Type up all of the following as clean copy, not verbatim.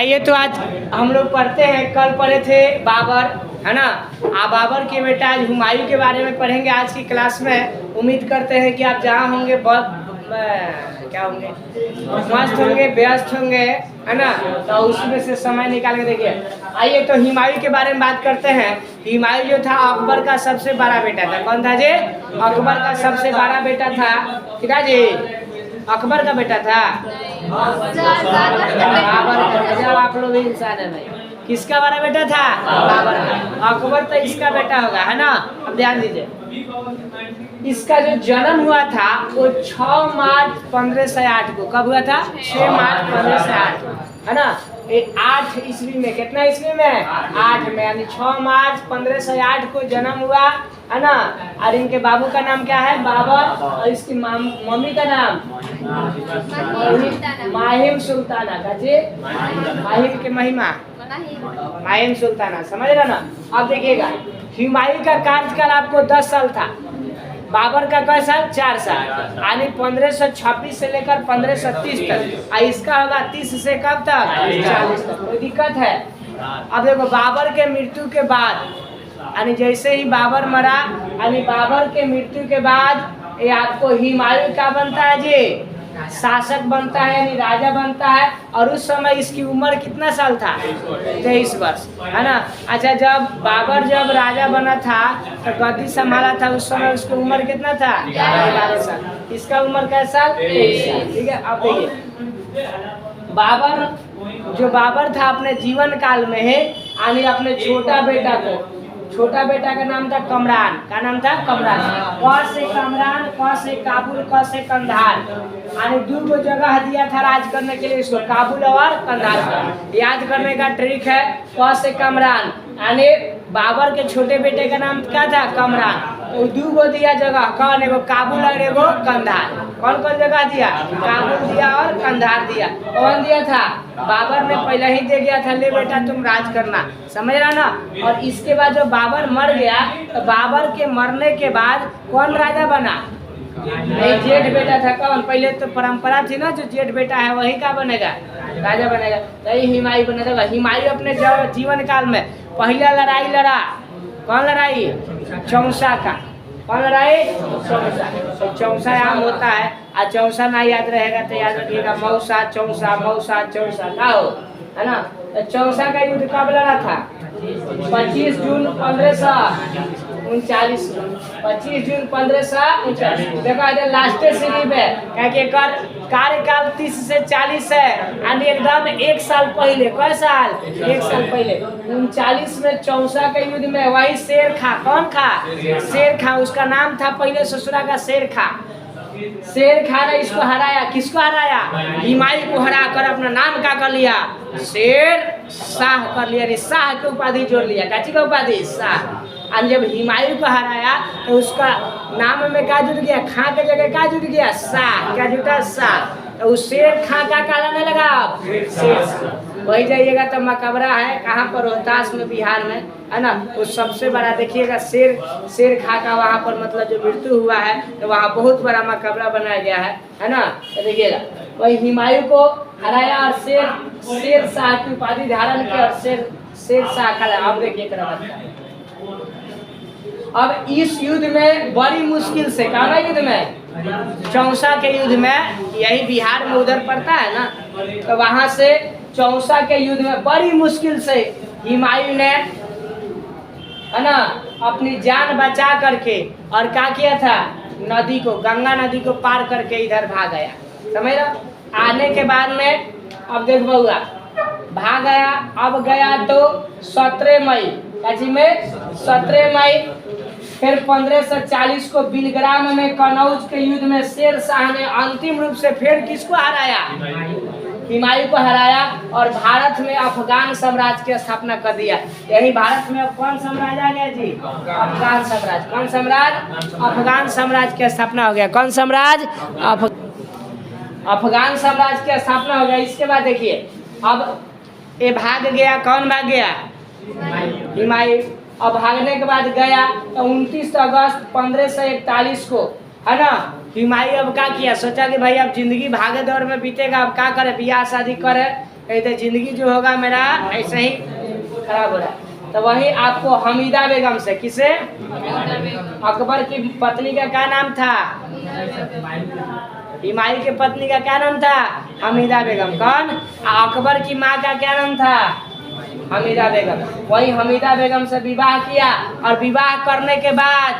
आइए तो आज हम लोग पढ़ते हैं, कल पढ़े थे बाबर, है ना। बाबर के बेटा आज हुमायूं के बारे में पढ़ेंगे आज की क्लास में। उम्मीद करते हैं कि आप जहाँ होंगे बहुत क्या होंगे, मस्त होंगे, व्यस्त होंगे, है ना। तो उसमें से समय निकाल के देखिए। आइए तो हुमायूं के बारे में बात करते हैं। हुमायूं जो था अकबर का सबसे बड़ा बेटा था। कौन था जी? अकबर का सबसे बड़ा बेटा था। ठीक है जी, अकबर का बेटा था। बाबर का, आप लोग भी इंसान है भाई। किसका बड़ा बेटा था? बाबर का। अकबर तो इसका बेटा होगा, है ना। अब ध्यान दीजिए, इसका जो जन्म हुआ था वो 6 मार्च 1508 को। कब हुआ था? 6 मार्च 1508, है ना। 8 ईस्वी में, कितना ईस्वी में? 8 में, यानी 6 मार्च 1508 को जन्म हुआ, है ना। और इनके बाबू का नाम क्या है? बाबर। और इसकी मम्मी का नाम माहिम सुल्ताना। माहिम के महिमा माहिम सुल्ताना, समझ रहे ना। अब देखिएगा, हुमायूं का कार्यकाल आपको 10 साल था। बाबर का कै साल? 4 साल, यानी 1526 से लेकर 1530 तक। और इसका होगा 30 से कब तक? 40 तक। कोई दिक्कत है? अब देखो, बाबर के मृत्यु के बाद, यानी जैसे ही बाबर मरा, यानी बाबर के मृत्यु के बाद ये आपको हुमायूं क्या बनता है जी? शासक बनता है, यानी राजा बनता है। और उस समय इसकी उम्र कितना साल था? 23 वर्ष, है ना। अच्छा, जब बाबर राजा बना था तो गद्दी संभाला था, उस समय उसकी उम्र कितना था? 12 साल। इसका उम्र कैसा? 23 साल। ठीक है। अब देखिए, बाबर था अपने जीवन काल में है, यानी अपने छोटा बेटा का नाम था कमरान। क्या नाम था? कमरान। क से कमरान, क से काबुल, क से कंधार, यानी 2 जगह दिया था राज करने के लिए इसको, काबुल और कंधार। याद करने का ट्रिक है, क से कमरान, यानी बाबर के छोटे बेटे का नाम क्या था? कमरान। तो 2 दिया जगह, कौन? एगो काबुल और एगो कंधार। कौन कौन जगह दिया? काबुल दिया और कंधार दिया। कौन दिया था? बाबर ने पहले ही दे गया था, ले बेटा तुम राज करना, समझ रहा ना। और इसके बाद जब बाबर मर गया तो बाबर के मरने के बाद कौन राजा बना? नहीं, जेठ बेटा था। कौन? पहले तो परंपरा थी ना, जो जेठ बेटा है वही का बनेगा? राजा बनेगा। तो हुमायूं बनेगा। हुमायूं अपने जीवन काल में पहला लड़ाई लड़ा। कौन लड़ाई? चौसा का। कौन लड़ाई? चौसा। तो चौसा आम होता है, और चौसा ना याद रहेगा तो याद रखिएगा, मौसा चौसा, मौसा चौसा का हो, है ना। तो चौसा का युद्ध कब लड़ा था? 25 जून 1539। 25 जून 1539। देखो इधर लास्ट सीरीज है, क्या कार्यकाल 30 से 40 है, यानी एकदम 1 साल पहले। कै साल? 1 साल पहले 39 में चौसा के युद्ध में वही शेर खा। कौन खा? शेर खा। उसका नाम था पहले ससुरा का शेर खा। शेर खा ने इसको हराया। किसको हराया? हुमायूं को हरा कर अपना नाम क्या कर लिया? शेर शाह कर लिया। शाह की उपाधि जोड़ लिया। काची का उपाधि? शाह। और जब हुमायूं को हराया तो उसका नाम में क्या जुड़ गया? खां के जगह क्या जुड़ गया? शाह। क्या जुटा? शाह। तो उस शेर खां का कहलाने लगा शेर। वही जाइएगा तो मकबरा है, कहाँ पर? रोहतास में, बिहार में, है ना। वो सबसे बड़ा देखिएगा शेर खां का वहाँ पर मतलब जो मृत्यु हुआ है, तो वहाँ बहुत बड़ा मकबरा बनाया गया है ना। तो देखिएगा, वही हुमायूं को हराया और शेर शाह की उपाधि धारण की, और शेर शाह का। अब देखिए, अब इस युद्ध में बड़ी मुश्किल से, कौन युद्ध में? चौसा के युद्ध में। यही बिहार में उधर पड़ता है ना, तो वहां से चौसा के युद्ध में बड़ी मुश्किल से हुमायूं ने, है ना, अपनी जान बचा करके और क्या किया था? नदी को, गंगा नदी को पार करके इधर भाग गया, समझ रहा। आने के बाद में अब देख बउआ, भाग गया। अब गया तो 17 मई में, 17 मई। फिर 1540 को बिलग्राम में कनौज के युद्ध में शेर शाह ने अंतिम रूप से फिर किसको हराया? हुमायूं को हराया, और भारत में अफगान साम्राज्य की स्थापना कर दिया। यही भारत में अब कौन साम्राज्य आ गया जी? अफगान साम्राज्य। कौन साम्राज्य? अफगान साम्राज्य की स्थापना हो गया। कौन साम्राज्य? अफगान साम्राज्य की स्थापना हो गया। इसके बाद देखिए, अब ये भाग गया। कौन भाग गया? हुमायूं। अब भागने के बाद गया तो 29 अगस्त 1541 को, है ना, हुमायूं अब क्या किया? सोचा कि भाई अब जिंदगी भागे दौड़ में बीतेगा, अब क्या करे? ब्याह शादी करे, कहीं तो जिंदगी जो होगा मेरा ऐसे ही खराब हो रहा है। तो वही आपको हमीदा बेगम से, किसे? अकबर की पत्नी का क्या नाम था? हिमायू की पत्नी का क्या नाम था? हमीदा बेगम। कौन? अकबर की माँ का क्या नाम था? हमीदा बेगम। वही हमीदा बेगम से विवाह किया और विवाह करने के बाद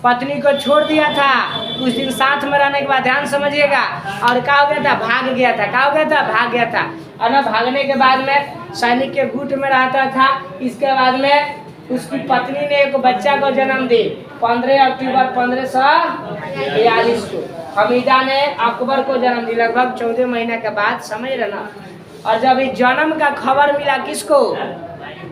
पत्नी को छोड़ दिया था। कुछ दिन साथ में रहने के बाद, ध्यान समझिएगा, और क्या हो गया था? भाग गया था। क्या हो गया था? भाग गया था। और ना भागने के बाद में सैनिक के गुट में रहता था। इसके बाद में उसकी पत्नी ने एक बच्चा को जन्म दी 15 अक्टूबर 1542 को। हमीदा ने अकबर को जन्म दी लगभग 14 महीने के बाद, समझ रहे ना। और जब इस जन्म का खबर मिला किसको?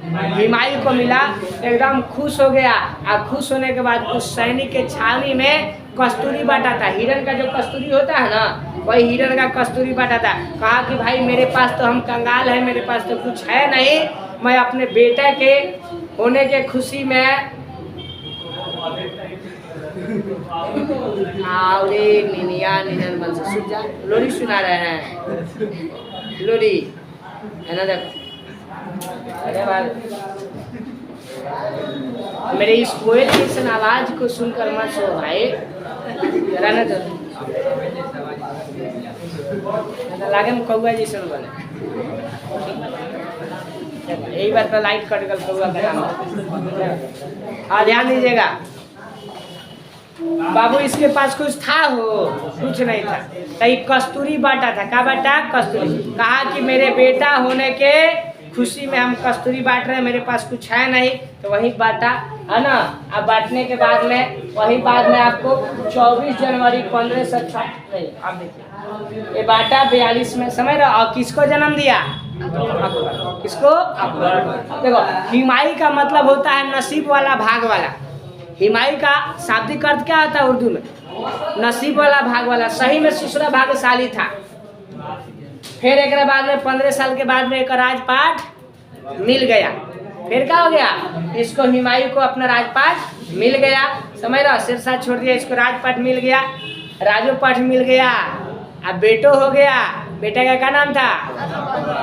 हिमायू को मिला, एकदम खुश हो गया। और खुश होने के बाद उस सैनिक के छावनी में कस्तूरी बांटा था। हिरण का जो कस्तूरी होता है ना, वही हिरण का कस्तूरी बांटा था। कहा कि भाई मेरे पास तो, हम कंगाल है, मेरे पास तो कुछ है नहीं, मैं अपने बेटे के होने के खुशी में लोरी सुना रहे हैं। लोरी है ना, देखो। अरे भाई, मेरे इस कोयल जैसन आवाज को सुनकर मत सो भाई, जरा ना तो लागे में कौआ जैसन बने। यही बार तो लाइट कट गल कौआ का नाम। हाँ, ध्यान दीजिएगा बाबू, इसके पास कुछ था हो? कुछ नहीं था। तो कस्तूरी बांटा था। क्या बांटा? कस्तूरी। कहा कि मेरे बेटा होने के खुशी में हम कस्तूरी बांट रहे हैं, मेरे पास कुछ है नहीं, तो वही बांटा, है ना। अब बांटने के बाद में, वही बाद में आपको 24 जनवरी 1560 नहीं, आप देखिए ये बांटा 42 में, समझ रहे। और किसको जन्म दिया? अकबर। किसको? अकबर। देखो, हिमायू का मतलब होता है नसीब वाला, भाग वाला। हिमायू का शाब्दिक अर्थ क्या होता है उर्दू में? नसीब वाला, भाग वाला। सही में ससुरा भाग्यशाली था। फिर एक बाद में 15 साल के बाद में एक राजपाट मिल गया। फिर क्या हो गया? इसको, हिमायू को अपना राजपाट मिल गया, समझ रहा। सिरसा छोड़ दिया, इसको राजपाट मिल गया, राजोपाठ मिल गया। अब बेटो हो गया। बेटा का क्या नाम था?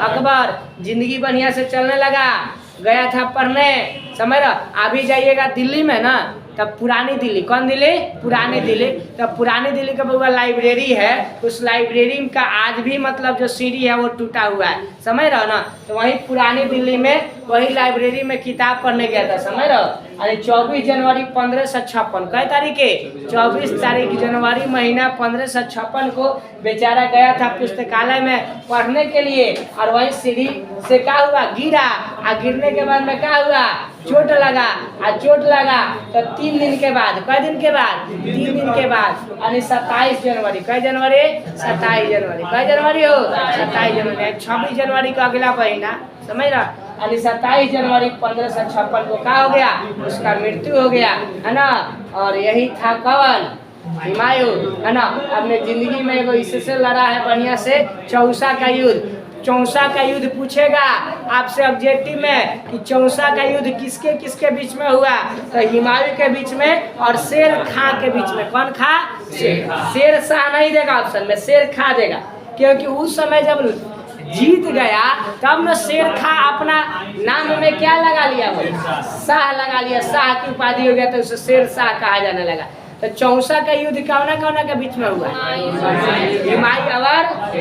अकबर। जिंदगी बढ़िया से चलने लगा। गया था पढ़ने, समझ रहा। अभी जाइएगा दिल्ली में ना, तब पुरानी दिल्ली, कौन दिल्ली? पुरानी दिल्ली। तब पुरानी दिल्ली का बउआ लाइब्रेरी है, उस लाइब्रेरी का आज भी मतलब जो सीढ़ी है वो टूटा हुआ है, समझ रहे हो ना। तो वही पुरानी दिल्ली में वही लाइब्रेरी में किताब पढ़ने गया था, समझ रहे हो। अरे 24 जनवरी 1556, कै तारीख के? 24 तारीख जनवरी महीना 1556 को बेचारा गया था पुस्तकालय में पढ़ने के लिए। और वही सीढ़ी से क्या हुआ? गिरा। और गिरने के बाद में क्या हुआ? चोट लगा। और चोट लगा तो 3 दिन के बाद, कै दिन के बाद? 3 दिन के बाद, यानी 27 जनवरी। कै जनवरी? 27 जनवरी। कै जनवरी हो? 27 जनवरी। 26 जनवरी को अगला महीना, समझ रहा। यानी 27 जनवरी 1556 को क्या हो गया? उसका मृत्यु हो गया, है ना। और यही था कौन? हिमायू, है ना। अपने जिंदगी में एगो इससे लड़ा है बढ़िया से, चौसा का युद्ध। चौसा का युद्ध पूछेगा आपसे ऑब्जेक्टिव में कि चौसा का युद्ध किसके किसके बीच में हुआ? तो हिमायू के बीच में और शेर खां के बीच में। कौन खा? शेर शाह नहीं देगा ऑप्शन में, शेर खां देगा। क्योंकि उस समय जब जीत गया तब न शेर खां अपना नाम में क्या लगा लिया? वो शाह लगा लिया, शाह की उपाधि हो गया, तो उसे शेर शाह कहा जाने लगा। तो चौसा का युद्ध कौना के बीच में हुआ? हिमायू और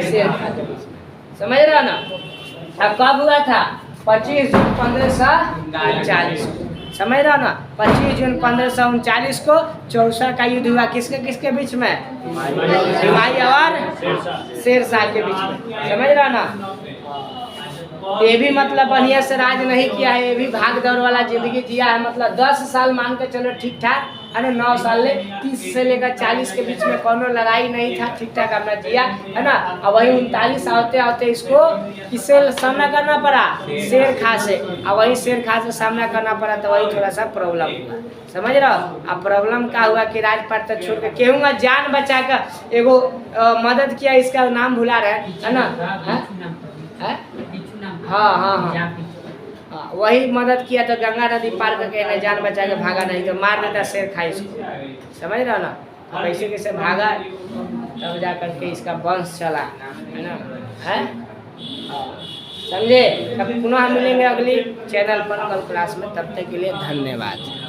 शेर खां के बीच में, समझ रहे हो ना। अब कब हुआ था? 25 जून 1539, समझ रहे हो ना। 25 जून 1539 को चौसा का युद्ध हुआ। किसके किसके बीच में? हिमायू और शेर शाह के बीच में, समझ रहे हो ना। ये भी मतलब बढ़िया से राज नहीं किया है, ये भी भाग दौड़ वाला जिंदगी जिया है। मतलब 10 साल मान के चलो ठीक ठाक, है ना। 9 साल ले 30 से लेकर 40 के बीच में कोनो लड़ाई नहीं था, ठीक ठाक अपना जिया, है ना। और वही 39 आते आते इसको किससे सामना करना पड़ा? शेर खां से। और वही शेर खां से सामना करना पड़ा, तो वही थोड़ा सा प्रॉब्लम हुआ, समझ रहे हो। अब प्रॉब्लम क्या हुआ कि राजपाट तक छोड़ के केहूँगा जान बचा कर एगो मदद किया, इसका नाम भुला रहे, है ना। हाँ हाँ हाँ, वही मदद किया तो गंगा नदी पार करके जान बचा के भागा, नहीं तो मार देता शेर खां इसको, समझ रहे हो ना। कैसे कैसे भागा, तब जा करके इसका वंश चला, है ना। है समझे। कभी पुनः मिलेंगे अगली चैनल पर कल क्लास में, तब तक के लिए धन्यवाद।